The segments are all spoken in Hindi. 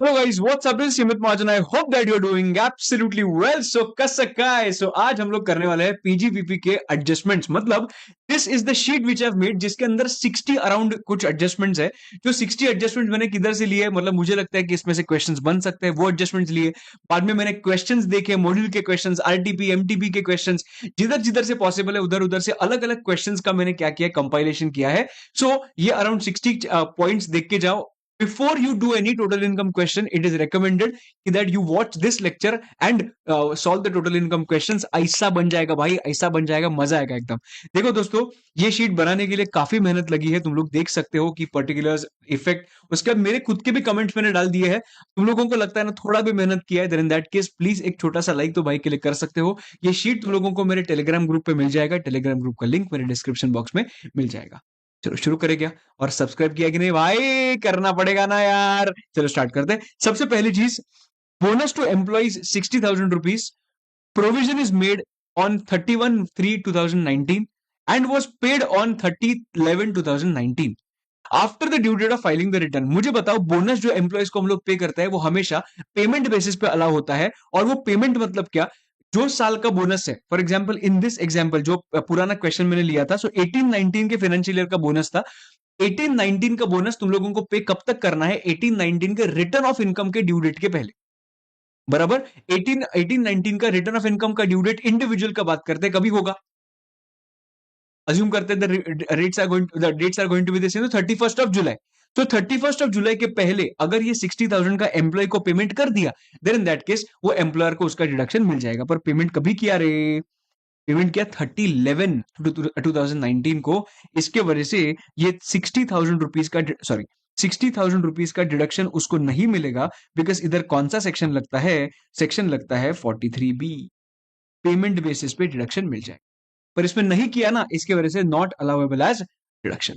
Hello guys, what's up? This is Simit Mahajan. I hope that you're doing absolutely well. So कसकाय. So आज हम लोग करने वाले हैं पीजीपीपी के एडजस्टमेंट्स. मतलब this is the sheet which I have made जिसके अंदर 60 अराउंड कुछ एडजस्टमेंट्स है. जो 60 एडजस्टमेंट्स मैंने किधर से लिए, मतलब मुझे लगता है कि इसमें से क्वेश्चंस बन सकते हैं, वो एडजस्टमेंट्स लिए. बाद में मैंने क्वेश्चंस देखे, मॉड्यूल के क्वेश्चंस, आरटीपी एमटीपी के क्वेश्चंस, जिधर जिधर से पॉसिबल है उधर उधर से अलग अलग क्वेश्चंस का मैंने क्या किया, कंपाइलेशन किया है. सो ये अराउंड 60 पॉइंट्स देख के जाओ. Before you do any total income question, it is recommended that you watch this lecture and solve the total income questions. ऐसा बन जाएगा भाई, ऐसा बन जाएगा, मजा आएगा एकदम. देखो दोस्तों, ये शीट बनाने के लिए काफी मेहनत लगी है. तुम लोग देख सकते हो कि पर्टिकुलर्स, इफेक्ट, उसके बाद मेरे खुद के भी कमेंट्स मैंने डाल दिए हैं. तुम लोगों को लगता है ना थोड़ा भी मेहनत किया है, then in that case please एक छोटा सा लाइक तो भाई के लिए कर सकते हो. ये शीट तुम लोगों को मेरे टेलीग्राम ग्रुप पे मिल जाएगा. टेलीग्राम ग्रुप का लिंक मेरे डिस्क्रिप्शन बॉक्स में मिल जाएगा. चलो शुरू करें क्या? और सब्सक्राइब किया कि नहीं भाई? करना पड़ेगा ना यार. चलो स्टार्ट करते हैं. सबसे पहली चीज, bonus to employees 60,000 rupees. Provision is made on 31/3/2019 and was paid on 30/11/2019 after the due date of filing the return. मुझे बताओ, बोनस जो एम्प्लॉइज को हम लोग पे करते हैं वो हमेशा पेमेंट बेसिस पे अलाउ होता है. और वो पेमेंट मतलब क्या? जो साल का बोनस है, for example in this example जो पुराना क्वेश्चन मैंने लिया था, सो 18-19 के फाइनेंशियल ईयर का बोनस था. 18-19 का बोनस तुम लोगों को पे कब तक करना है? 18-19 के रिटर्न ऑफ इनकम के ड्यू डेट के पहले. बराबर. 18-19 का रिटर्न ऑफ इनकम का ड्यू डेट इंडिविजुअल का बात करते हैं, कभी होगा? अज्यूम करते हैं the dates are going to be the same, 31 July. तो 31 जुलाई के पहले अगर ये 60,000 का एम्प्लॉय को पेमेंट कर दिया, देन इन दैट केस वो एम्प्लॉयर को उसका डिडक्शन मिल जाएगा. पर पेमेंट कभी किया रे? पेमेंट किया 30/11/2019 को. इसके वजह से ये 60,000 रुपीज का, सॉरी, 60,000 रुपीज का डिडक्शन उसको नहीं मिलेगा. बिकॉज इधर कौन सा सेक्शन लगता है? सेक्शन लगता है 43B. पेमेंट बेसिस पे डिडक्शन मिल जाए. पर इसमें नहीं किया ना, इसके वजह से नॉट अलाउेबल एज डिडक्शन.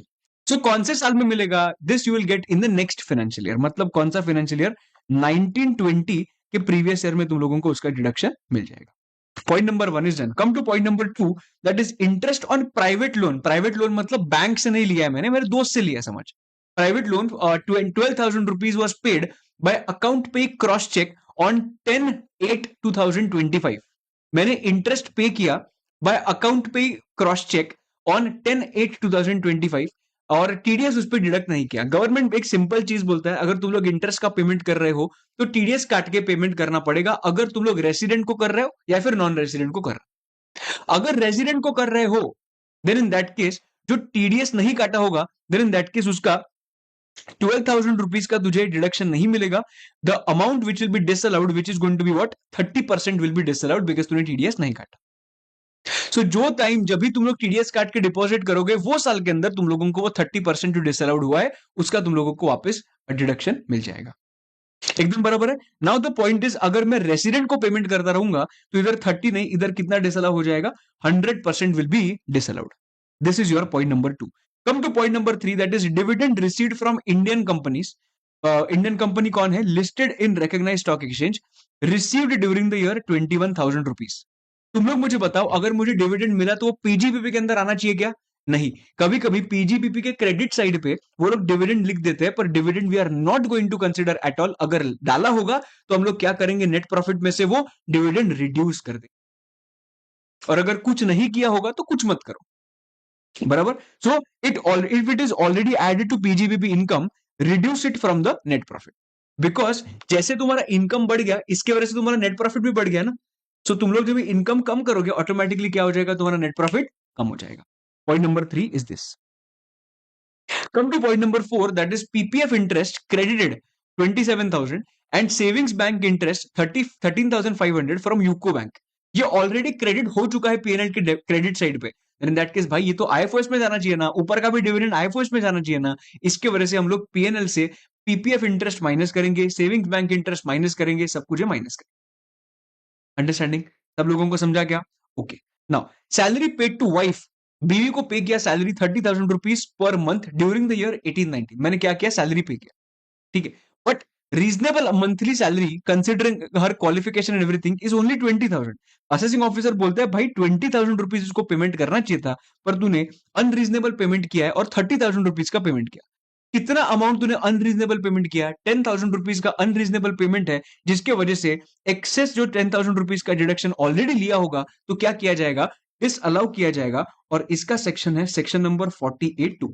सो कौन से साल में मिलेगा? This you will get in the next financial year. मतलब कौन सा फाइनेंशियल ईयर? 1920 के प्रीवियस ईयर में तुम लोगों को उसका डिडक्शन मिल जाएगा. Point number 1 is done. Come to point number 2, that is interest on private loan. Private loan मतलब बैंक से नहीं लिया है मैंने, मेरे दोस्त से लिया. समझ. Private loan 12,000 rupees was paid by account पे क्रॉस चेक ऑन 10/8/2025. मैंने इंटरेस्ट पे किया बाय अकाउंट पे क्रॉस चेक ऑन 10/8/2025 और टीडीएस उस पर डिडक्ट नहीं किया. गवर्नमेंट एक सिंपल चीज बोलता है, अगर तुम लोग इंटरेस्ट का पेमेंट कर रहे हो तो टीडीएस काट के पेमेंट करना पड़ेगा. अगर तुम लोग रेसिडेंट को कर रहे हो या फिर नॉन रेसिडेंट को कर रहे हो. अगर रेसिडेंट को कर रहे हो, देन इन दैट केस जो टीडीएस नहीं काटा होगा, देन इन दैट केस उसका 12,000 रुपीज का तुझे डिडक्शन नहीं मिलेगा. The amount which will be disallowed, which is going to be what, 30% will be disallowed because तूने टीडीएस नहीं काटा. सो जो टाइम जब भी तुम लोग टीडीएस काट के डिपॉजिट करोगे, वो साल के अंदर तुम लोगों को वो 30% जो डिसअलाउड हुआ है उसका तुम लोगों को वापस डिडक्शन मिल जाएगा. एकदम बराबर है. नाउ द पॉइंट इज, अगर मैं रेसिडेंट को पेमेंट करता रहूंगा तो इधर 30 नहीं, इधर कितना डिसअलाउ हो जाएगा? 100% will be disallowed. This is your point number 2. Come to point number 3, that is dividend received from Indian companies. Indian company कौन है? Listed in recognised stock exchange, received during the year 21,000 rupees. तुम लोग मुझे बताओ, अगर मुझे डिविडेंड मिला तो वो पीजीपीपी के अंदर आना चाहिए क्या? नहीं. कभी कभी पीजीपीपी के क्रेडिट साइड पे वो लोग डिविडेंड लिख देते हैं, पर dividend we are not going to consider at all. अगर डाला होगा तो हम लोग क्या करेंगे? नेट प्रॉफिट में से वो डिविडेंड रिड्यूस कर देंगे. और अगर कुछ नहीं किया होगा तो कुछ मत करो. बराबर. So if it is already added to PGBP income, reduce it from the net profit. Because जैसे तुम्हारा इनकम बढ़ गया, इसके वजह से तुम्हारा नेट प्रॉफिट भी बढ़ गया ना. सो तुम लोग जब इनकम कम करोगे, ऑटोमेटिकली क्या हो जाएगा? तुम्हारा नेट प्रॉफिट कम हो जाएगा. Point number 3 is this. Come to point number 4, that is PPF interest credited 27,000 and savings bank interest 13,500 from UCO bank. ये ऑलरेडी क्रेडिट हो चुका है पीएनएल के क्रेडिट साइड पे. इन दैट केस भाई ये तो आईएफओएस में जाना चाहिए ना, ऊपर का भी डिविडेंड आईएफओएस में जाना चाहिए ना. इसके वजह से हम लोग पीएनएल से पीपीएफ इंटरेस्ट माइनस करेंगे, सेविंग्स बैंक इंटरेस्ट माइनस करेंगे, सब कुछ माइनस करेंगे. अंडरस्टैंडिंग? सब लोगों को समझा क्या? Okay. Now salary paid to wife. बीवी को पे किया salary 30,000 rupees per month during the year 18-19. मैंने क्या किया? सैलरी पे किया. ठीक है. But reasonable monthly salary considering her qualification and everything is only 20,000. Assessing officer बोलते हैं भाई 20,000 रुपीज उसको पेमेंट करना चाहिए था, पर तूने अनरीजनेबल पेमेंट किया है और 30,000 रुपीज का पेमेंट किया. कितना अमाउंट तूने अनरीजनेबल पेमेंट किया, 10,000 रुपीज का अनरीजनेबल पेमेंट है, जिसके वजह से एक्सेस जो 10,000 रुपीज का डिडक्शन ऑलरेडी लिया होगा, तो क्या किया जाएगा, डिस अलाउ किया जाएगा। और इसका सेक्शन है section number 48(2).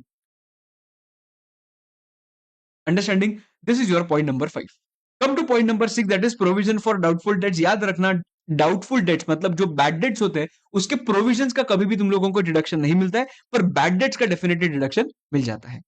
Understanding? This is your point number 5। Come to point number 6, that is provision for doubtful debts. याद रखना, डाउटफुल डेट्स मतलब जो बैड डेट्स होते हैं, उसके प्रोविजंस का कभी भी तुम लोगों को डिडक्शन नहीं मिलता है, पर बैड डेट्स का डेफिनेटली डिडक्शन मिल जाता है।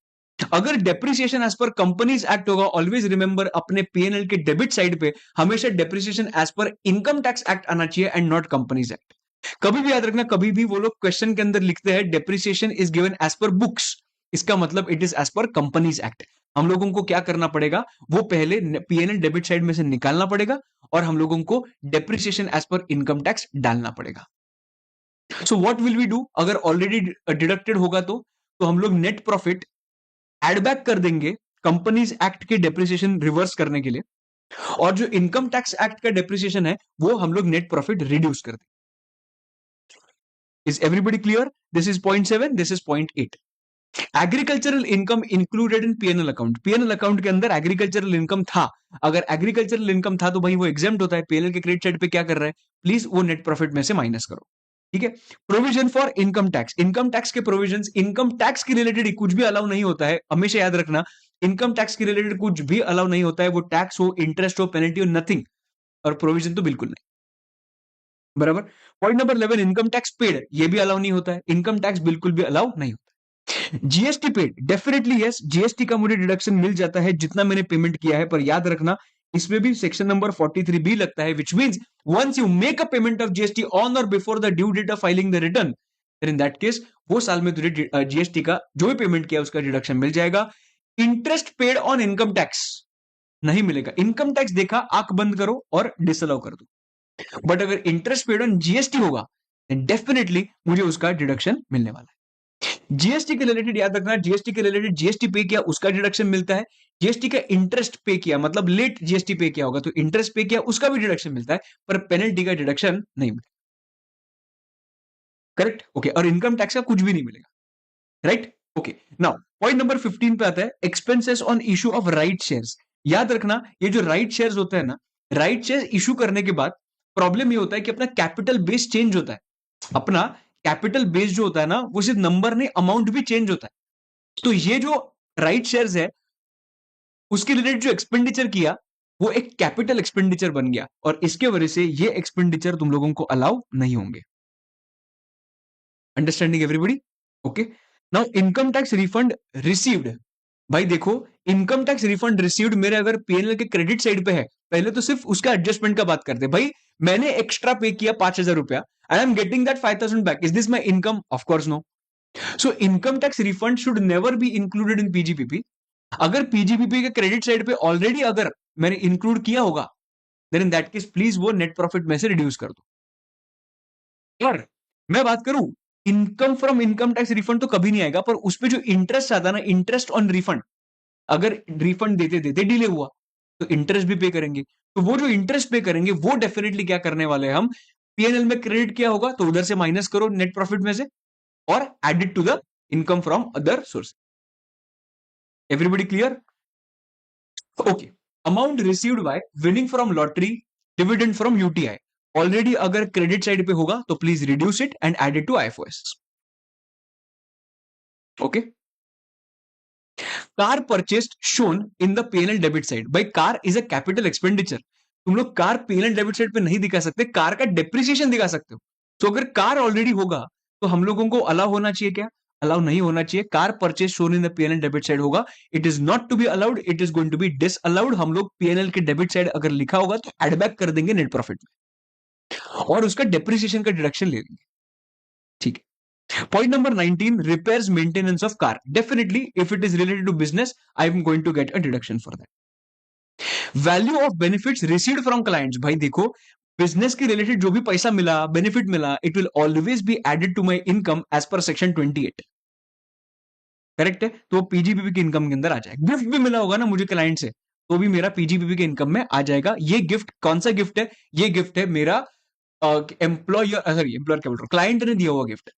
अगर depreciation as per companies act होगा, ऑलवेज रिमेंबर अपने पीएनएल के डेबिट साइड पे हमेशा depreciation as per income tax act आना चाहिए एंड नॉट कंपनीज एक्ट। कभी भी याद रखना, कभी भी वो लोग क्वेश्चन के अंदर लिखते हैं depreciation is given as per books, इसका मतलब it is as per companies act. हम लोगों को क्या करना पड़ेगा, वो पहले पीएनएल डेबिट साइड में से निकालना पड़ेगा और हम लोगों को depreciation as per income tax डालना पड़ेगा। So what will we do, अगर ऑलरेडी डिडक्टेड होगा तो हम लोग नेट प्रॉफिट एड बैक कर देंगे कंपनीज एक्ट के डेप्रिसिएशन रिवर्स करने के लिए, और जो इनकम टैक्स एक्ट का डेप्रिसिएशन है वो हम लोग नेट प्रॉफिट रिड्यूस कर देंगे। Is everybody clear? This is point 7, this is point 8। Agricultural income included in PNL account. PNL account के अंदर एग्रीकल्चरल इनकम था, अगर एग्रीकल्चरल इनकम था तो भाई वो एग्जेम्प्ट होता है। पीएनएल के क्रेडिट साइड पे क्या कर रहा है, प्लीज वो नेट प्रॉफिट में से माइनस करो। ठीक है। Provision for income tax, income tax के प्रोविजन, इनकम टैक्स के रिलेटेड कुछ भी अलाउ नहीं होता है, हमेशा याद रखना। इनकम टैक्स के रिलेटेड कुछ भी अलाउ नहीं होता है, वो टैक्स हो, इंटरेस्ट हो, पेनल्टी हो, नथिंग। और प्रोविजन तो बिल्कुल नहीं। बराबर। Point number 11, income tax paid, ये भी अलाउ नहीं होता है, इनकम टैक्स बिल्कुल भी अलाउ नहीं होता। GST paid, definitely yes, GST का मुझे डिडक्शन मिल जाता है जितना मैंने पेमेंट किया है, पर याद रखना इसमें भी सेक्शन नंबर 43 बी लगता है, which means once you make a payment of GST on or before the due date of filing the return, in that case वो साल में तुझे जीएसटी का जो भी पेमेंट किया उसका डिडक्शन मिल जाएगा। Interest paid on income tax नहीं मिलेगा, इनकम टैक्स देखा आंख बंद करो और डिसअलाउ कर दो। बट अगर इंटरेस्ट पेड ऑन जीएसटी होगा, डेफिनेटली मुझे उसका डिडक्शन मिलने वाला है। जीएसटी के रिलेटेड याद रखना, जीएसटी के रिलेटेड जीएसटी पे किया उसका डिडक्शन मिलता है, जीएसटी का इंटरेस्ट पे किया मतलब लेट जीएसटी पे किया होगा तो इंटरेस्ट पे किया उसका भी डिडक्शन मिलता है, पर पेनल्टी का डिडक्शन नहीं मिलता। Correct, okay. और इनकम टैक्स का कुछ भी नहीं मिलेगा, right, okay. Now point number 15 पे आता है expenses on issue of right shares. याद रखना, ये जो राइट शेयर्स होते हैं ना, राइट शेयर्स इशू करने के बाद प्रॉब्लम ये होता है कि अपना कैपिटल बेस चेंज होता है। अपना कैपिटल बेस जो होता है ना, वो सिर्फ नंबर नहीं, अमाउंट भी चेंज होता है। तो ये जो राइट शेयर्स है, उसके रिलेटेड जो एक्सपेंडिचर किया वो एक कैपिटल एक्सपेंडिचर बन गया, और इसके वजह से ये एक्सपेंडिचर तुम लोगों को अलाउ नहीं होंगे। Understanding everybody? Okay. Now income tax refund received. भाई देखो, इनकम टैक्स रिफंड रिसीव्ड मेरे अगर पीएनएल के क्रेडिट साइड पे है, पहले तो सिर्फ उसका एडजस्टमेंट का बात करते। भाई मैंने एक्स्ट्रा पे किया 5,000 रुपया, I am getting that 5,000 back, is this my income? Of course no. So income tax refund should never be included in PGBP. अगर पीजीपीपी के क्रेडिट साइड पे ऑलरेडी अगर मैंने इंक्लूड किया होगा, then in that case please वो नेट प्रॉफिट में से रिड्यूस कर दो। और मैं बात करूं, income from income tax refund तो कभी नहीं आएगा, पर उस पर जो इंटरेस्ट आता है ना, इंटरेस्ट ऑन रिफंड, अगर रिफंड देते देते डिले हुआ तो इंटरेस्ट भी पे करेंगे। तो वो जो इंटरेस्ट पे करेंगे वो डेफिनेटली क्या करने वाले हैं हम, पीएनएल में क्रेडिट किया होगा तो उधर से माइनस करो नेट प्रॉफिट में से, और added to the income from other source. Everybody clear? Okay. Amount received by winning from lottery, dividend from UTI, already अगर क्रेडिट साइड पे होगा तो please reduce it and add it to IFOS. Okay. Car purchased shown in the PNL debit side. भाई car is a capital expenditure, तुम लोग कार पीएनएल डेबिट साइड पे नहीं दिखा सकते, कार का डेप्रिसिएशन दिखा सकते हो। तो अगर कार ऑलरेडी होगा तो हम लोगों को अलाउ होना चाहिए क्या? अलाउ नहीं होना चाहिए। Car purchase shown in the PNL debit side होगा, it is not to be allowed, it is going to be disallowed. हम लोग पीएनएल के डेबिट साइड अगर लिखा होगा तो एडबैक कर देंगे नेट प्रॉफिट में, और उसका डेप्रिसिएशन का डिडक्शन ले लेंगे। ठीक है। Point number 19, repairs maintenance of car. Definitely, if it is related to business, I am going to get a deduction for that. Value of benefits received from clients. भाई देखो, बिजनेस के रिलेटेड जो भी पैसा मिला, बेनिफिट मिला, it will always be added to my income as per section 28। Correct है? तो पीजीपीपी की इनकम के अंदर आ जाएगा। गिफ्ट भी मिला होगा ना मुझे क्लाइंट से, तो भी मेरा पीजीपीपी के इनकम में आ जाएगा। ये गिफ्ट कौन सा गिफ्ट है? ये गिफ्ट है मेरा एम्प्लॉयर, सॉरी एम्प्लॉयर क्या बोल रहा हूं, क्लाइंट ने दिया हुआ गिफ्ट,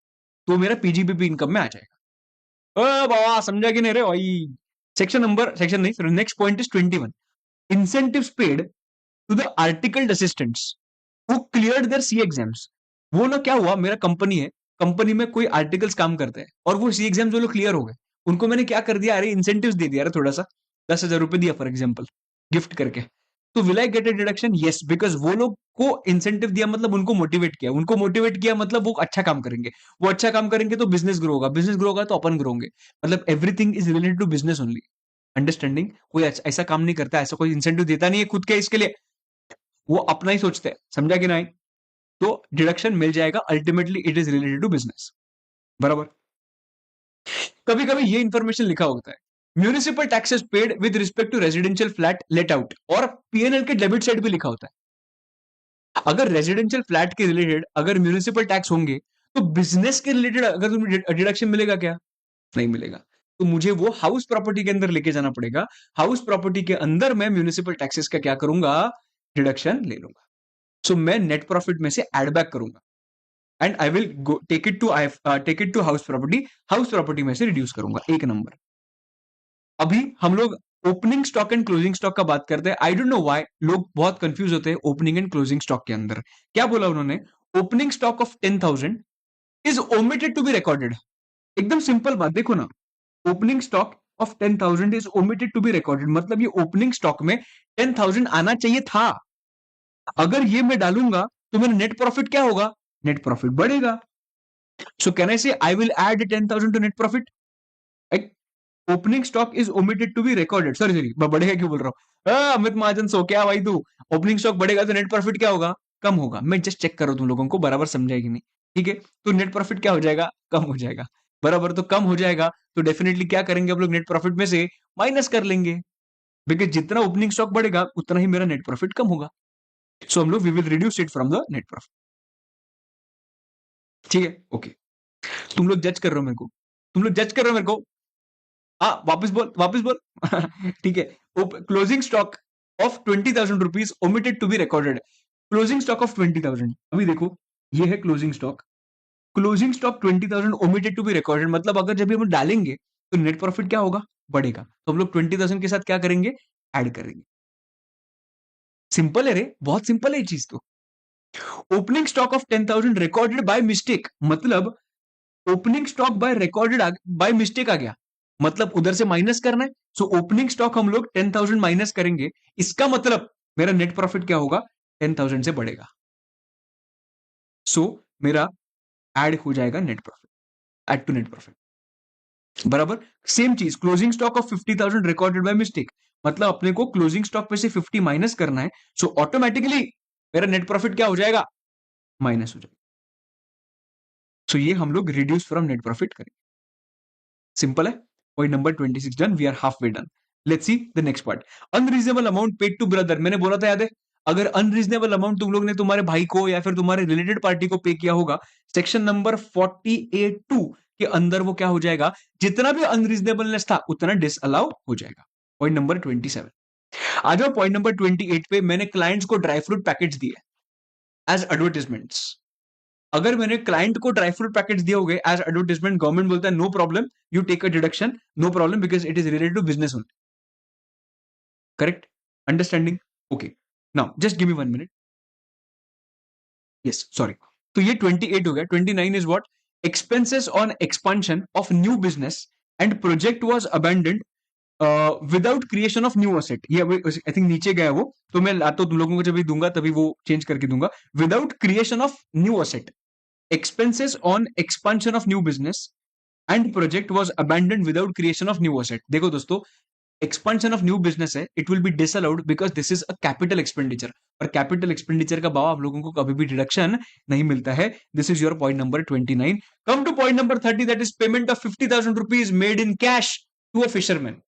तो मेरा पीजीपीपी इनकम में आ जाएगा। ओ बाबा, समझा कि नहीं रे भाई? सेक्शन नहीं, next point is 21. Incentives paid to the articled assistants who cleared their C exams. वो ना क्या हुआ, मेरा कंपनी है, कंपनी में कोई आर्टिकल्स काम करते हैं और वो सी एग्जाम्स वो लोग क्लियर हो गए, उनको मैंने क्या कर दिया, अरे इंसेंटिव्स दे दिया, अरे थोड़ा सा 10,000 रुपए दिया फॉर एग्जाम्पल गिफ्ट करके, तो will I get A deduction? Yes, because वो लोग को इंसेंटिव दिया मतलब उनको मोटिवेट किया मतलब वो अच्छा काम करेंगे, वो अच्छा काम करेंगे तो बिजनेस ग्रो होगा तो अपन ग्रो होंगे, मतलब everything is related to business only. Understanding? कोई ऐसा काम नहीं करता, ऐसा कोई इंसेंटिव देता नहीं है खुद के इसके लिए, वो अपना ही सोचते हैं, समझा कि नहीं? तो डिडक्शन मिल जाएगा, ultimately it is related to business. बराबर. कभी कभी ये इंफॉर्मेशन लिखा होता है, municipal taxes paid with respect to residential flat let out, और पीएनएल के डेबिट साइड भी लिखा होता है. अगर रेजिडेंशियल फ्लैट के रिलेटेड अगर म्यूनिसिपल टैक्स होंगे तो बिजनेस के रिलेटेड अगर तुम्हें डिडक्शन मिलेगा क्या? नहीं मिलेगा. तो मुझे वो हाउस प्रॉपर्टी के अंदर लेके जाना पड़ेगा, हाउस प्रॉपर्टी के अंदर मैं म्यूनिसिपल टैक्सेस का क्या करूंगा, डिडक्शन ले लूंगा. सो मैं नेट प्रॉफिट में से एड बैक करूंगा and I will take it to house property में से रिड्यूस करूंगा. एक नंबर. अभी हम लोग opening stock and closing stock का बात करते हैं. आई डोंट नो व्हाई लोग बहुत कंफ्यूज होते हैं ओपनिंग एंड क्लोजिंग स्टॉक के अंदर. क्या बोला उन्होंने? Opening stock of 10,000 is omitted to be recorded. एकदम सिंपल बात देखो ना, opening stock of 10,000 is omitted to be recorded, मतलब ये ओपनिंग स्टॉक में 10,000 आना चाहिए था. अगर ये मैं डालूंगा तो मेरा नेट प्रॉफिट क्या होगा? नेट प्रॉफिट बढ़ेगा. सो can I say I will add 10,000 to net profit? Opening stock is omitted to be recorded. Sorry बढ़ेगा क्यों बोल रहा हूँ, अमित महाजन सो क्या भाई तू, ओपनिंग स्टॉक बढ़ेगा तो नेट प्रॉफिट क्या होगा? कम होगा. मैं जस्ट चेक कर रहा हूं तुम लोगों को बराबर समझाएगी नहीं. ठीक है, तो नेट प्रॉफिट क्या हो जाएगा? कम हो जाएगा. बराबर, तो कम हो जाएगा तो डेफिनेटली क्या करेंगे हम लोग, नेट प्रॉफिट में से माइनस कर लेंगे, बिकॉज जितना ओपनिंग स्टॉक बढ़ेगा उतना ही मेरा नेट प्रॉफिट कम होगा. सो हम लोग we will reduce it from the net profit. ठीक है, ओके. तुम लोग जज कर रहे हो मेरे को, तुम लोग जज कर रहे हो मेरे को. हाँ, वापस बोल, वापस बोल. ठीक है. Closing stock of 20,000 rupees omitted to be recorded. Closing stock of 20,000. अभी देखो, ये है closing stock. Closing stock 20,000 omitted to be recorded, मतलब अगर जब भी हम डालेंगे तो नेट प्रॉफिट क्या होगा? बढ़ेगा. तो हम लोग 20,000 के साथ क्या करेंगे? ऐड करेंगे. सिंपल है रे, बहुत सिंपल है ये चीज तो. Opening stock of 10,000 recorded by mistake, मतलब opening stock by recorded by mistake आ गया, मतलब उधर से माइनस करना है. सो ओपनिंग स्टॉक हम लोग 10,000 माइनस करेंगे, इसका मतलब मेरा नेट प्रॉफिट क्या होगा? 10,000 से बढ़ेगा. सो मेरा ऐड हो जाएगा net profit, add to net profit. बराबर. सेम चीज, closing stock of 50,000 recorded by mistake, मतलब अपने को क्लोजिंग स्टॉक पे से 50 माइनस करना है. सो ऑटोमेटिकली मेरा नेट प्रॉफिट क्या हो जाएगा? माइनस हो जाएगा. सो ये हम लोग रिड्यूस फ्रॉम नेट प्रॉफिट करेंगे. सिंपल है. Point number 26 done, we are half way done. Let's see the next part. Unreasonable amount paid to brother. मैंने बोला था, याद है? अगर अनरीजनेबल अमाउंट तुम लोग ने तुम्हारे भाई को या फिर तुम्हारे रिलेटेड पार्टी को पे किया होगा, सेक्शन नंबर 48(2) के अंदर वो क्या हो जाएगा? जितना भी अनरीजनेबलनेस था उतना डिसअलाउ हो जाएगा. Point number 27. आ जाओ पॉइंट नंबर 28 पे. मैंने क्लाइंट्स को ड्राई फ्रूट पैकेट्स दिए एज एडवर्टाइजमेंट्स. अगर मैंने क्लाइंट को ड्राई फ्रूट पैकेट्स दिए होंगे एज एडवर्टाइजमेंट, गवर्नमेंट बोलता है no problem, you take a deduction, no problem, because it is related to business only. Correct? Understanding? Okay. Now just give me 1 minute. Yes, sorry. तो ये 28 हो गया. 29 is what? Expenses on expansion of new business and project was abandoned without creation of new asset. ये आई थिंक नीचे गया वो, तो मैं तो तुम लोगों को जब भी दूंगा तभी वो चेंज करके दूंगा. Without creation of new asset, expenses on expansion of new business and project was abandoned without creation of new asset. देखो दोस्तों, expansion of new business है, it will be disallowed because this is a capital expenditure, और capital expenditure का भाव आप लोगों को कभी भी डिडक्शन नहीं मिलता है. This is your point number 29. Come to point number 30, that is payment of 50,000 rupees made in cash to a fisherman.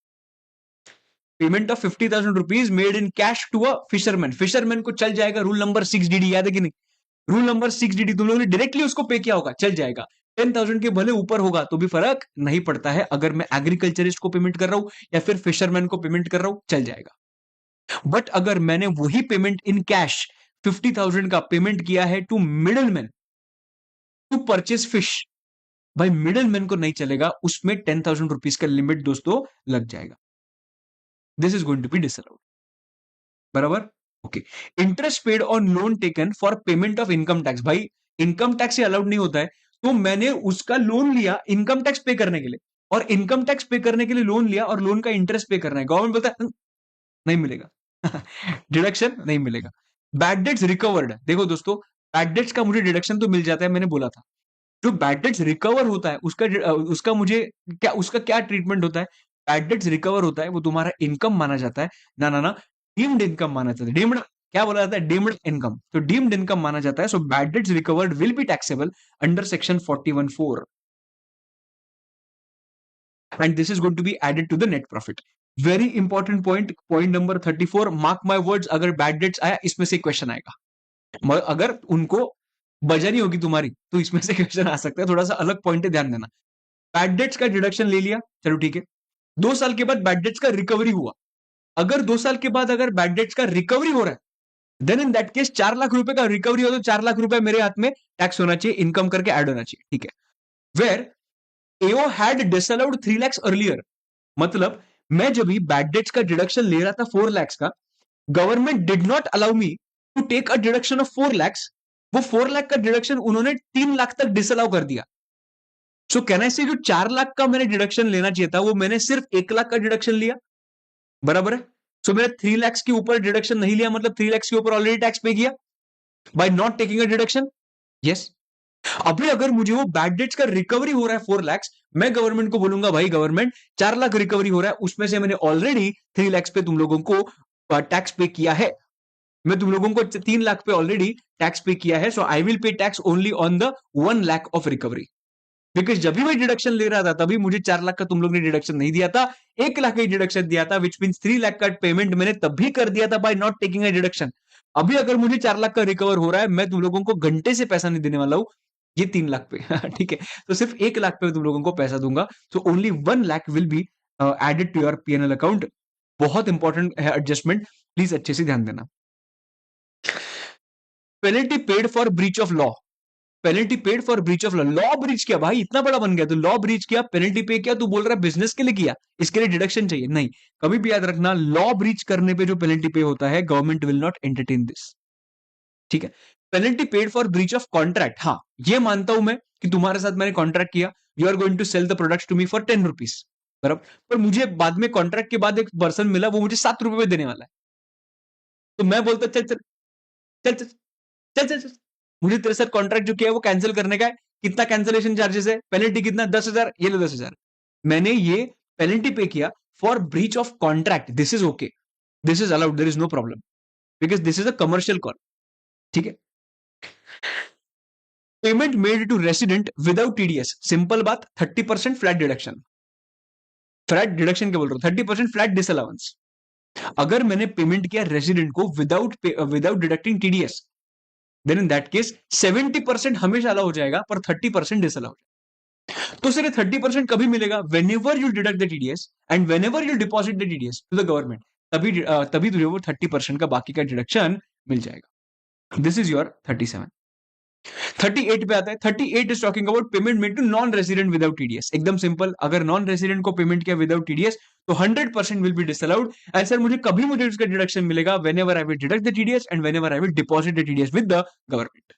Payment of 50,000 rupees made in cash to a fisherman. Fisherman को चल जाएगा रूल नंबर 6DD, याद है कि नहीं? रूल नंबर 6DD तुम लोगों ने डायरेक्टली उसको पे किया होगा, चल जाएगा. 10,000 के भले ऊपर होगा तो भी फर्क नहीं पड़ता है, अगर मैं एग्रीकल्चरिस्ट को पेमेंट कर रहा हूं या फिर फिशरमैन को पेमेंट कर रहा हूं, चल जाएगा. बट अगर मैंने वही पेमेंट इन कैश 50,000 का पेमेंट किया है to middleman to purchase fish, भाई मिडलमैन को नहीं चलेगा, उसमें 10,000 रुपीज का लिमिट दोस्तों लग जाएगा. This is going to be disallowed. बराबर. Okay. Interest paid on loan taken for payment of income tax. भाई इनकम टैक्स से अलाउड नहीं होता है, तो मैंने उसका लोन लिया इनकम टैक्स पे करने के लिए, और इनकम टैक्स पे करने के लिए लोन लिया और लोन का इंटरेस्ट पे करना है. गवर्नमेंट बोलता है नहीं मिलेगा, डिडक्शन नहीं मिलेगा. Bad debts recovered. देखो दोस्तों, बैड डेट्स का मुझे डिडक्शन तो मिल जाता है, मैंने बोला था. जो बैड डेट्स रिकवर होता है उसका मुझे उसका क्या ट्रीटमेंट होता है. बैड डेट्स रिकवर होता है, वो तुम्हारा इनकम माना जाता है. ना ना ना, डीम्ड इनकम माना जाता है. डीम्ड क्या बोला जाता है? Deemed income. तो डीम्ड इनकम माना जाता है. So bad debts recovered will be taxable under section 41(4) and this is going to be added to the net profit. Very important point number 34. Mark my words, अगर bad debts आया इसमें से क्वेश्चन आएगा. अगर उनको बजानी होगी तुम्हारी तो इसमें से क्वेश्चन आ सकता है. थोड़ा सा अलग पॉइंट है, ध्यान देना. बैड डेट्स का डिडक्शन ले लिया, चलो ठीक है. 2 साल के बाद बैड डेट्स का रिकवरी हुआ. अगर 2 साल के बाद अगर बैड डेट्स का रिकवरी हो रहा है, then in that case 4 lakh रुपए का रिकवरी हो तो 4 लाख रुपए मेरे हाथ में टैक्स होना चाहिए, इनकम करके ऐड होना चाहिए. ठीक है. Where AO had disallowed 3 lakh earlier. मतलब मैं जब भी बैड डेट्स का डिडक्शन ले रहा था 4 लाख का, government did not allow me to take a deduction of 4 lakh. वो 4 लाख का डिडक्शन उन्होंने 3 लाख तक डिसअलाउ कर दिया. सो कहना से जो 4 लाख का मैंने डिडक्शन लेना चाहिए था, वो मैंने सिर्फ 1 लाख का डिडक्शन लिया. बराबर है. सो मैंने 3 लाख के ऊपर डिडक्शन नहीं लिया, मतलब 3 लाख के ऊपर ऑलरेडी टैक्स पे किया by not taking a deduction. Yes. अभी अगर मुझे वो बैड डेट्स का रिकवरी हो रहा है 4 लाख, मैं गवर्नमेंट को बोलूंगा भाई गवर्नमेंट 4 लाख रिकवरी हो रहा है, उसमें से मैंने ऑलरेडी 3 लाख पे तुम लोगों को टैक्स पे किया है. मैं तुम लोगों को 3 लाख पे ऑलरेडी टैक्स पे किया है. So I will pay tax only on the 1 lakh of recovery. Because जब भी मैं डिडक्शन ले रहा था तभी मुझे 4 लाख का तुम लोग ने डिडक्शन नहीं दिया था, 1 लाख का डिडक्शन दिया था, विच मीन 3 लाख का पेमेंट मैंने तब भी कर दिया था by not taking a deduction. अभी अगर मुझे 4 लाख का रिकवर हो रहा है, मैं तुम लोगों को घंटे से पैसा नहीं देने वाला हूं, ये 3 लाख पे. ठीक है. तो सिर्फ 1 लाख पे तुम लोगों को पैसा दूंगा. तो only 1 lakh will be added to your PNL account. बहुत इंपॉर्टेंट है एडजस्टमेंट, प्लीज अच्छे से ध्यान देना. Penalty paid for breach of law. Penalty paid for breach of law. Law breach किया भाई, इतना बड़ा बन गया तो लॉ ब्रीच किया, पेनल्टी पे किया. तू बोल रहा है बिजनेस के लिए किया, इसके लिए डिडक्शन चाहिए? नहीं. कभी भी याद रखना, लॉ ब्रीच करने पे जो पेनल्टी पे होता है, government will not entertain this. ठीक है. Penalty paid for breach of contract. हाँ, ये मानता हूं मैं कि तुम्हारे साथ मैंने कॉन्ट्रैक्ट किया, you are going to sell the products to me for 10 rupees. बराबर. पर मुझे बाद में कॉन्ट्रैक्ट के बाद एक पर्सन मिला, वो मुझे 7 रुपए में देने वाला है. तो मैं बोलता चल चल चल चल चल चल चल, मुझे तेरे साथ कॉन्ट्रैक्ट जो किया है वो कैंसिल करने का है. कितना कैंसिलेशन चार्जेस है? पेनल्टी कितना? 10,000. ये लो 10,000. मैंने ये पेनल्टी पे किया for breach of contract. This is okay, this is allowed, there is no problem, because this is a commercial call. ठीक है. Payment made to resident without TDS. Simple बात, 30% फ्लैट डिडक्शन. फ्लैट डिडक्शन क्या बोल रहा हूं? 30% फ्लैट डिसअलाउंस. अगर मैंने पेमेंट किया रेसिडेंट को without deducting TDS, then in that case 70% हमेशा अलाउ हो जाएगा, पर 30% डिसअलाउ. तो सिर्फ 30% कभी मिलेगा? Whenever you deduct the TDS and whenever you deposit the TDS to the government, तभी तुझे वो 30% का बाकी का डिडक्शन मिल जाएगा. This is your 37. 38 पे आता है. 38 is talking about payment made to non resident without TDS. एकदम सिंपल. अगर नॉन रेसिडेंट को पेमेंट किया विदाउट टीडीएस तो 100% will be disallowed. And sir मुझे उसका डिडक्शन मिलेगा whenever I will deduct the TDS and whenever I will deposit the TDS with the government.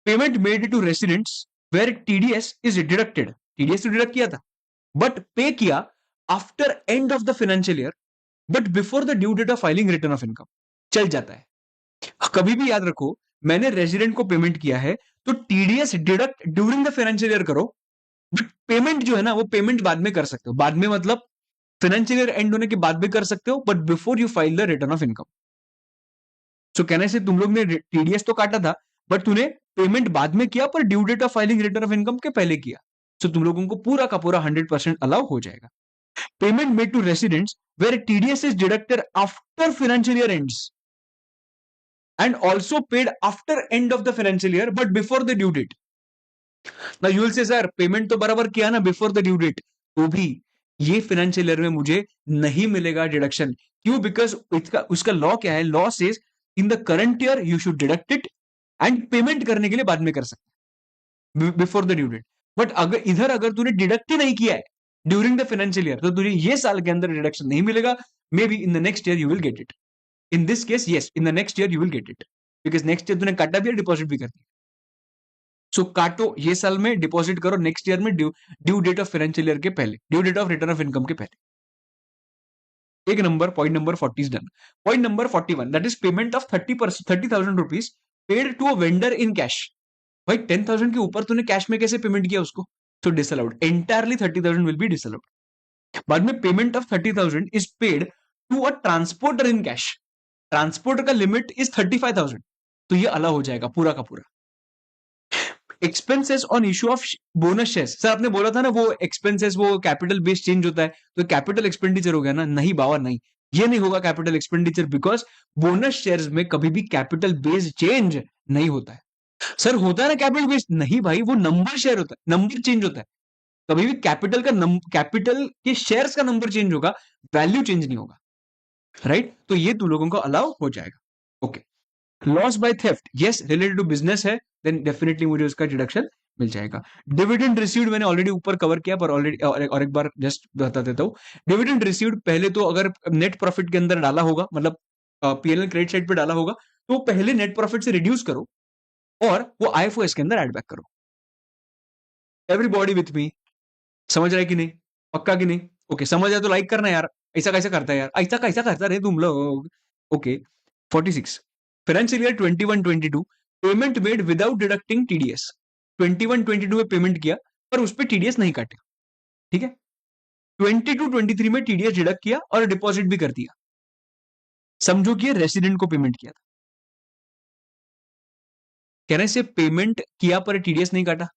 Payment made to residents where TDS is deducted. TDS तो डिडक्ट किया था, बट पे किया after and of the financial year, but before the due date of filing return of income. चल जाता है. कभी भी याद रखो, मैंने रेजिडेंट को पेमेंट किया है तो TDS deduct during the financial year करो. पेमेंट जो है ना, वो पेमेंट बाद में कर सकते हो. बाद में मतलब फाइनेंशियल ईयर एंड होने के बाद भी कर सकते हो, but before you file the return of income. So कहने से तुम लोग ने टीडीएस तो काटा था, बट तूने पेमेंट बाद में किया, पर due date of filing return of income के पहले किया. सो तुम लोगों को पूरा का पूरा 100% अलाउ हो जाएगा. Payment made to residents where TDS is deducted after financial year ends and also paid after end of the financial year but before the due date. Now you will say sir payment तो बराबर किया ना बिफोर द ड्यू डेट, तो भी ये फाइनेंशियल ईयर में मुझे नहीं मिलेगा डिडक्शन. क्यों? बिकॉज उसका लॉ क्या है? Law says in the current year you should deduct it and payment करने के लिए बाद में कर सकते before the due date. But अगर तूने डिडक्ट ही नहीं किया है, ड्यूरिंग द फाइनेंशियल ईयर, तो तुझे ये साल के अंदर डिडक्शन नहीं मिलेगा. May be in the next year you will get it. In this case yes, in the next year you will get it, because next year तूने काटा भी है, डिपॉजिट भी कर दिया. सो काटो ये साल में, डिपॉजिट करो नेक्स्ट ईयर में, due date of financial year के पहले, due date of return of income के पहले. एक नंबर, point number 40 is done. Point number 41, that is payment of 30,000 rupees paid to a vendor in cash. भाई 10,000 के ऊपर तूने कैश में कैसे पेमेंट किया उसको? तो disallowed, entirely 30,000 will be disallowed. बाद में payment of 30,000 is paid to a transporter in cash. Transporter का लिमिट इज 35,000, तो ये अलाउ हो जाएगा पूरा का पूरा. Expenses on issue of bonus shares. Sir आपने बोला था ना वो एक्सपेंसेस वो कैपिटल बेस चेंज होता है, तो कैपिटल एक्सपेंडिचर हो गया ना? नहीं बाबा नहीं, ये नहीं होगा capital expenditure, because bonus shares में कभी भी कैपिटल बेस चेंज नहीं होता है. सर होता है ना कैपिटल बेस? नहीं भाई, वो नंबर शेयर होता है, नंबर चेंज होता है. कभी भी कैपिटल का कैपिटल के शेयर्स का नंबर चेंज होगा, वैल्यू चेंज नहीं होगा. राइट, तो ये तुम लोगों को अलाउ हो जाएगा. Okay. Loss by theft, yes related to business है, देन डेफिनेटली मुझे उसका डिडक्शन मिल जाएगा. डिविडेंड रिसीव्ड मैंने ऑलरेडी ऊपर कवर किया, पर ऑलरेडी और एक बार जस्ट बता देता हूं. डिविडेंड रिसीव्ड पहले तो अगर नेट प्रॉफिट के अंदर डाला होगा, मतलब पीएनएल क्रेडिट साइड पे डाला होगा, तो पहले नेट प्रॉफिट से रिड्यूस करो और वो आईएफओएस के अंदर ऐड बैक करो. Everybody with me? समझ रहा है कि नहीं? पक्का कि नहीं? ओके, समझ आया तो लाइक करना यार. ऐसा कैसे करता है यार, ऐसा कैसा करता रहे तुम लोग. Okay. 46, financial year 21-22 payment made without deducting TDS. 21-22 में पेमेंट किया पर उस पर टीडीएस नहीं काटे. ठीक है. 22-23 में टीडीएस डिडक्ट किया और डिपॉजिट भी कर दिया. समझो कि रेसिडेंट को पेमेंट किया था. कहने से पेमेंट किया पर टीडीएस नहीं काटा,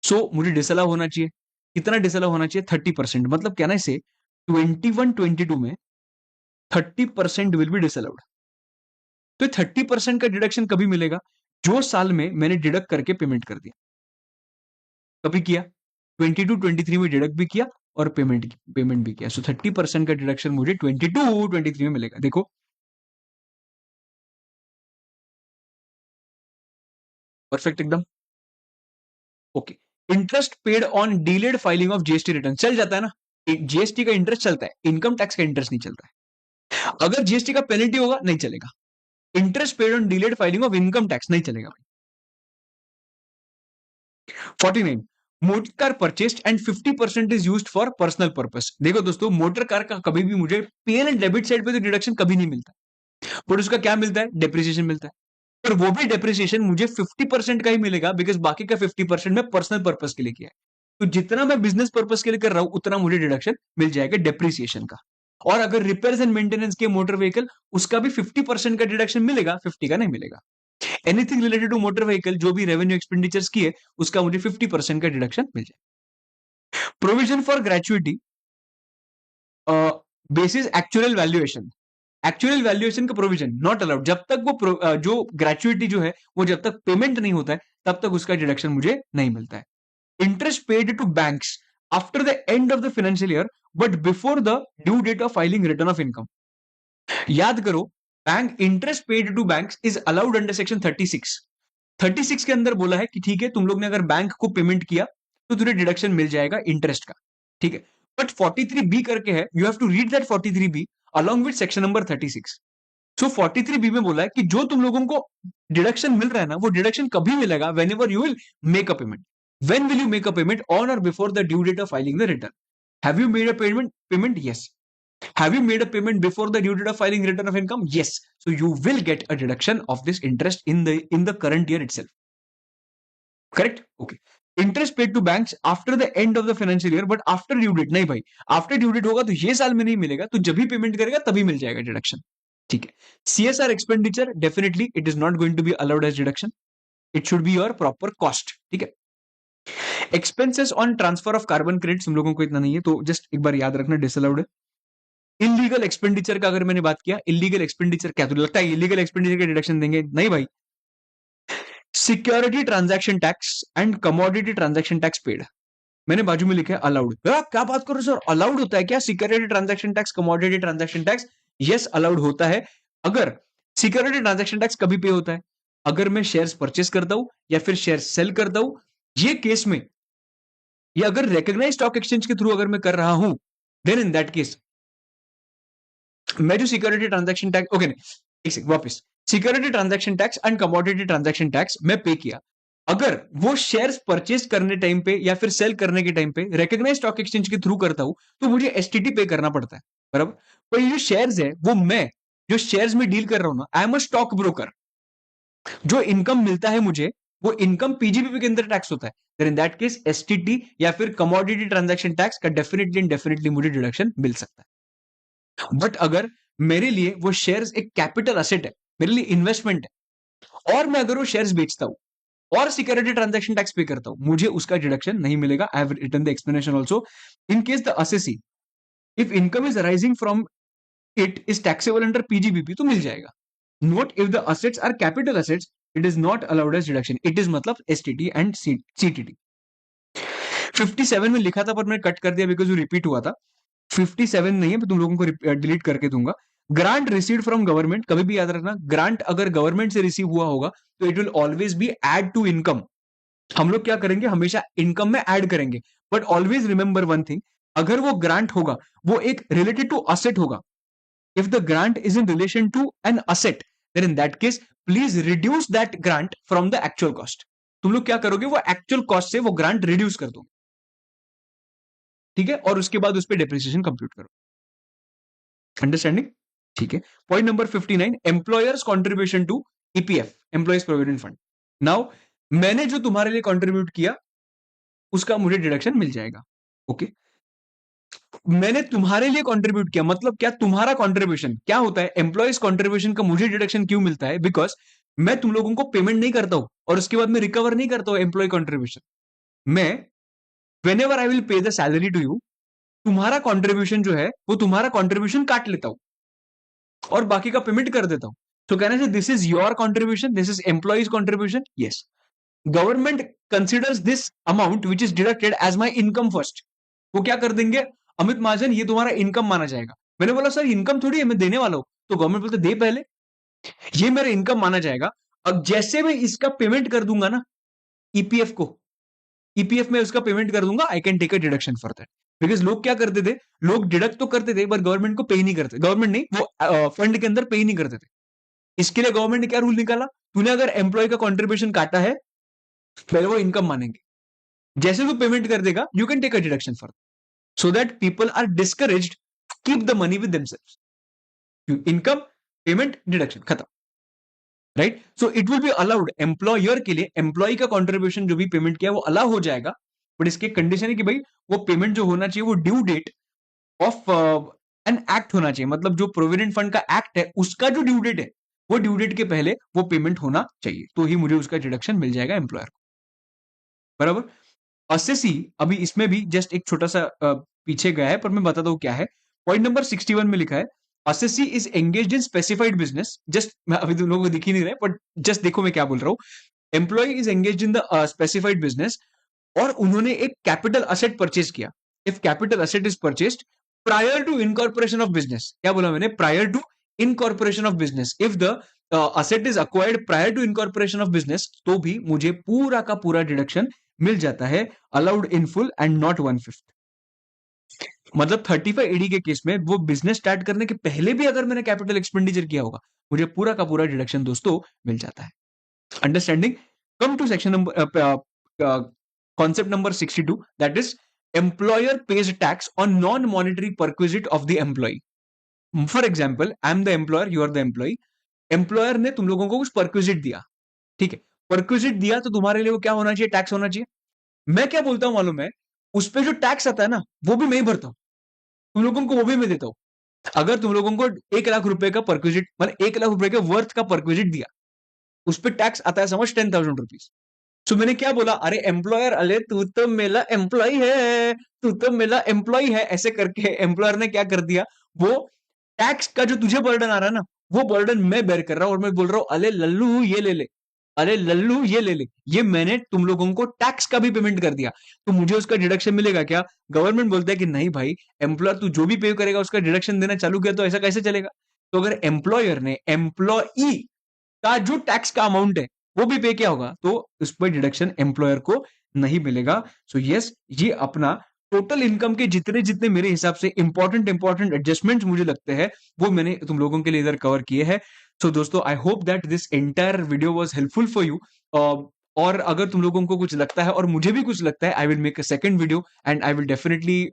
सो मुझे डिसअलाउ होना चाहिए. कितना डिसअलाउ होना चाहिए? 30%. मतलब कहने से 21-22 में 30% विल बी डिसअलाउड. तो 30% का डिडक्शन कभी मिलेगा? जो साल में मैंने डिडक्ट करके पेमेंट कर दिया. कभी किया? 22-23 में डिडक्ट भी किया और पेमेंट भी किया. सो 30% का डिडक्शन मुझे 22-23 में मिलेगा. देखो परफेक्ट एकदम. Okay. Interest paid on delayed filing of GST return चल जाता है ना. जीएसटी का इंटरेस्ट चलता है, इनकम टैक्स का इंटरेस्ट नहीं चलता है. अगर जीएसटी का पेनल्टी होगा नहीं चलेगा. Interest paid on delayed filing of income tax नहीं चलेगा भाई. 49, motor car purchased and 50% is used for personal purpose. देखो दोस्तों, मोटर कार का कभी भी मुझे पीएल एंड डेबिट साइड पे तो डिडक्शन कभी नहीं मिलता, पर उसका क्या मिलता है? डेप्रिसिएशन मिलता है. पर वो भी डेप्रिसिएशन मुझे 50% का ही मिलेगा, बिकॉज बाकी का 50% मैं पर्सनल पर्पस के लिए किया है. तो जितना मैं बिजनेस पर्पस के लिए कर रहा हूं उतना मुझे डिडक्शन मिल जाएगा डेप्रिसिएशन का. और अगर रिपेयर्स एंड मेंटेनेंस के मोटर व्हीकल, उसका भी 50% का डिडक्शन मिलेगा, 50 का नहीं मिलेगा. Anything related to motor vehicle, जो भी रेवेन्यू एक्सपेंडिचर्स किए, उसका मुझे 50% का डिडक्शन मिल जाए. Provision for gratuity basis actual valuation. Actual valuation का प्रोविजन नॉट अलाउड. जब तक वो जो ग्रेचुइटी जो है वो जब तक पेमेंट नहीं होता है तब तक उसका डिडक्शन मुझे नहीं मिलता है. Interest paid to banks after the end of the financial year but before the due date of filing return of income. याद करो, bank interest paid to banks is allowed under section 36. 36 के अंदर बोला है कि ठीक है, तुम लोग ने अगर बैंक को पेमेंट किया तो तुझे डिडक्शन मिल जाएगा इंटरेस्ट का. ठीक है. बट 43B करके है, you have to read that 43B along with section number 36. So 43B में बोला है कि जो तुम लोगों को डिडक्शन मिल रहा है ना, वो डिडक्शन कभी मिलेगा whenever you will make a payment. When will you make a payment? On or before the due date of filing the return. Have you made a payment? Yes. Have you made a payment before the due date of filing return of income? Yes. So you will get a deduction of this interest in the current year itself. Correct? Okay. Interest paid to banks after the end of the financial year, but after due date नहीं भाई. After due date होगा तो ये साल में नहीं मिलेगा, तो जब भी पेमेंट करेगा तभी मिल जाएगा डिडक्शन. ठीक है. CSR expenditure definitely it is not going to be allowed as deduction. It should be your proper cost. ठीक है. Expenses on transfer of carbon credits हम लोगों को इतना नहीं है, तो जस्ट एक बार याद रखना डिसअलाउड है. इलीगल एक्सपेंडिचर का अगर मैंने बात किया, इलीगल एक्सपेंडिचर क्या तुझे लगता है इलीगल एक्सपेंडिचर के डिडक्शन देंगे? नहीं भाई. Security transaction tax and commodity transaction tax paid, मैंने बाजू में लिखा है अलाउड. क्या बात करो सर, अलाउड होता है क्या security transaction tax, commodity transaction tax? Yes, allowed होता है. अगर सिक्योरिटी ट्रांजैक्शन टैक्स कभी पे होता है? अगर मैं शेयर्स परचेस करता हूं या फिर शेयर सेल करता हूं. ये केस में या अगर रिकॉग्नाइज स्टॉक एक्सचेंज के थ्रू अगर मैं कर रहा हूं, देन इन दैट केस मैं जो सिक्योरिटी ट्रांजैक्शन टैक्स, ओके एक सेकंड वापस, security transaction tax and commodity transaction tax मैं पे किया, अगर वो शेयर्स परचेज करने टाइम पे या फिर सेल करने के टाइम पे रिकॉग्नाइज स्टॉक एक्सचेंज के थ्रू करता हूं, तो मुझे एसटीटी पे करना पड़ता है, बराबर। पर ये जो शेयर्स है वो मैं जो शेयर्स में डील कर रहा हूं ना, I am a stock broker, जो इनकम मिलता है मुझे वो इनकम पीजीबीपी के अंदर टैक्स होता है, then in that case STT या फिर कमोडिटी ट्रांजैक्शन टैक्स का डेफिनेटली मुझे डिडक्शन मिल सकता है। बट अगर मेरे लिए वो शेयर्स एक कैपिटल असेट है, मेरे लिए इन्वेस्टमेंट है, और मैं अगर वो शेयर्स बेचता हूं और सिक्योरिटी ट्रांजैक्शन टैक्स पे करता हूं, मुझे उसका डिडक्शन नहीं मिलेगा। I have written the explanation also. In case the assessee, if income is arising from it is taxable under PGBP, तो मिल जाएगा। Note if the assets are capital assets, it is not allowed as deduction. It is मतलब एसटीटी एंड सीटीटी। 57 में लिखा था पर मैं कट कर दिया बिकॉज वो रिपीट हुआ था। 57 नहीं है, मैं तुम लोगों को डिलीट करके दूंगा। ग्रांट रिसीव्ड फ्रॉम गवर्नमेंट, कभी भी याद रखना, ग्रांट अगर गवर्नमेंट से रिसीव हुआ होगा तो it will always be add to income. हम लोग क्या करेंगे, हमेशा इनकम में ऐड करेंगे। But always remember one thing, अगर वो ग्रांट होगा वो एक रिलेटेड टू असेट होगा। If the grant is in relation to an asset, then in that case please reduce that grant from the actual cost. तुम लोग क्या करोगे, वो एक्चुअल कॉस्ट से वो ग्रांट रिड्यूस कर दो, ठीक है, और उसके बाद उस पर डेप्रिसिएशन कंप्यूट करो। अंडरस्टैंडिंग, ठीक है। Point number 59, employers contribution to EPF, employees provident fund. Now मैंने जो तुम्हारे लिए कॉन्ट्रीब्यूट किया उसका मुझे डिडक्शन मिल जाएगा, ओके। मैंने तुम्हारे लिए कंट्रीब्यूट किया मतलब क्या, तुम्हारा कंट्रीब्यूशन क्या होता है, एम्प्लॉयज कंट्रीब्यूशन का मुझे डिडक्शन क्यों मिलता है, बिकॉज मैं तुम लोगों को पेमेंट नहीं करता हूं और उसके बाद मैं रिकवर नहीं करता हूं एम्प्लॉय कंट्रीब्यूशन। मैं whenever I will pay the salary to you, तुम्हारा कंट्रीब्यूशन जो है वो तुम्हारा कंट्रीब्यूशन काट लेता हूं और बाकी का पेमेंट कर देता हूं। तो कहना चाहिए this is your contribution, this is employees contribution, yes. Government considers this amount which is deducted as my income first. वो क्या कर देंगे, अमित महाजन ये तुम्हारा इनकम माना जाएगा। मैंने बोला सर इनकम थोड़ी है, मैं देने वाला हूं। तो गवर्नमेंट बोलते दे पहले, ये मेरा इनकम माना जाएगा। अब जैसे मैं इसका पेमेंट कर दूंगा ना ईपीएफ को, ईपीएफ में उसका पेमेंट कर दूंगा, I can take a deduction for that. Because लोग क्या करते थे, लोग डिडक्ट तो करते थे पर गवर्नमेंट को पे ही नहीं करते, गवर्नमेंट नहीं, वो फंड के अंदर पे ही नहीं करते थे। इसके लिए गवर्नमेंट ने क्या रूल निकाला, तूने अगर एम्प्लॉय का कॉन्ट्रीब्यूशन काटा है पहले वो इनकम मानेंगे, जैसे तू पेमेंट कर देगा you can take a deduction for, so that people are discouraged keep the money with themselves. Income payment deduction खत्म, right. So it will be allowed, employer के लिए एम्प्लॉय का कंट्रीब्यूशन जो भी पेमेंट किया वो अलाउ हो जाएगा। बट इसकी कंडीशन है कि भाई वो पेमेंट जो होना चाहिए वो due date of an act होना चाहिए, मतलब जो प्रोविडेंट फंड का एक्ट है उसका जो ड्यू डेट है वो ड्यू डेट के पहले वो पेमेंट होना चाहिए, तो ही मुझे उसका डिडक्शन मिल जाएगा एम्प्लॉयर को, बराबर। असेसी अभी इसमें भी जस्ट एक छोटा सा पीछे गया है पर मैं बताता हूं क्या है। पॉइंट नंबर 61 में लिखा है, assessee is engaged in specified business, just मैं अभी तुम लोगों को दिख ही नहीं रहा है बट जस्ट देखो मैं क्या बोल रहा हूं। Employee is engaged in the specified business और उन्होंने एक कैपिटल असेट परचेज किया। If capital asset is purchased prior to incorporation of business, क्या बोला मैंने, prior to incorporation of business, if the asset is acquired prior to incorporation of business, तो भी मुझे पूरा का पूरा डिडक्शन मिल जाता है, allowed in full and not 1/5। मतलब 35 एडी के केस में वो बिजनेस स्टार्ट करने के पहले भी अगर मैंने कैपिटल एक्सपेंडिचर किया होगा मुझे पूरा का पूरा डिडक्शन दोस्तों मिल जाता है। Understanding. Come to section number concept number 62, that is employer pays tax on non monetary perquisite of the employee. For example I am the employer, you are the employee. Employer ने तुम लोगों को कुछ परक्विजिट दिया, ठीक है, परक्विजिट दिया तो तुम्हारे लिए वो क्या होना चाहिए, टैक्स होना चाहिए। मैं क्या बोलता हूं मालूम है, उस पर जो टैक्स आता है ना वो भी मैं ही भरता हूं, तुम लोगों को वो भी मैं देता हूं। अगर तुम लोगों को 1 लाख रुपए का परक्विजिट, मतलब 1 लाख रुपए के वर्थ का परक्विजिट दिया, उस पर टैक्स आता है समझ 10,000 रुपीज। सो मैंने क्या बोला, अरे एम्प्लॉयर, अरे तू तो मेरा एम्प्लॉय है, तू तो मेरा एम्प्लॉय है, ऐसे करके एम्प्लॉयर ने क्या कर दिया, वो टैक्स का जो तुझे बर्डन आ रहा है ना वो बर्डन मैं बेयर कर रहा हूं और मैं बोल रहा हूं अरे लल्लू ये ले ले, अरे लल्लू ये ले ले, ये मैंने तुम लोगों को टैक्स का भी पेमेंट कर दिया, तो मुझे उसका डिडक्शन मिलेगा क्या। गवर्नमेंट बोलता है कि नहीं भाई, एम्प्लॉयर तू जो भी पे करेगा उसका डिडक्शन देना चालू किया तो ऐसा कैसे चलेगा। तो अगर एम्प्लॉयर ने एम्प्लॉई का जो टैक्स का अमाउंट है वो भी पे किया होगा तो उस पर डिडक्शन एम्प्लॉयर को नहीं मिलेगा। सो यस, ये अपना टोटल इनकम के जितने जितने मेरे हिसाब से इंपॉर्टेंट एडजस्टमेंट्स मुझे लगते हैं, वो मैंने तुम लोगों के लिए इधर कवर किए हैं। सो दोस्तों, आई hope that this entire video was helpful for you. और अगर तुम लोगों को कुछ लगता है और मुझे भी कुछ लगता है, I will make a second video and I will definitely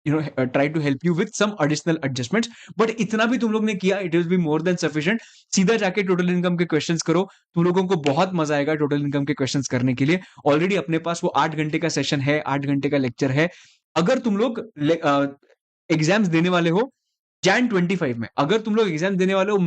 try to help you with some additional adjustments. But इतना भी तुम लोग ने किया, it will be more than sufficient. सीधा जाके टोटल इनकम के क्वेश्चंस करो, तुम लोगों को बहुत मजा आएगा टोटल इनकम के क्वेश्चंस करने के लिए। ऑलरेडी अपने पास वो 8 घंटे का सेशन है, 8 घंटे का लेक्चर है। अगर तुम लोग एग्जाम्स देने वाले हो Jan 25 में, अगर तुम लोग एग्जाम देने वाले हो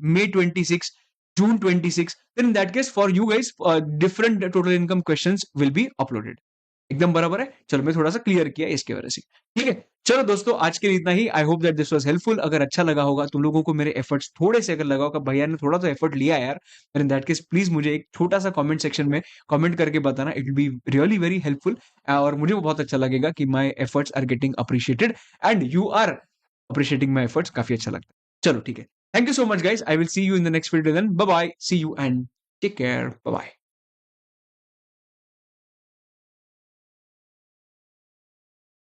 May 26, June 26, then in that case for you guys different total income questions will be uploaded। एकदम बराबर है। चलो, मैं थोड़ा सा क्लियर किया इसके वजह से। ठीक है, चलो दोस्तों, आज के लिए इतना ही। I hope that this was helpful. अगर अच्छा लगा होगा तुम लोगों को, मेरे एफर्ट्स थोड़े से अगर लगा होगा, भैया ने थोड़ा तो एफर्ट लिया यार, इन दैट केस प्लीज मुझे एक छोटा सा कमेंट सेक्शन में कमेंट करके बताना। It will be really very helpful और मुझे वो बहुत अच्छा लगेगा कि my efforts are getting appreciated and you are appreciating my efforts. काफी अच्छा लगता है। चलो ठीक है, thank you so much guys. I will see you in the next video then. Bye bye, see you and take care. Bye bye.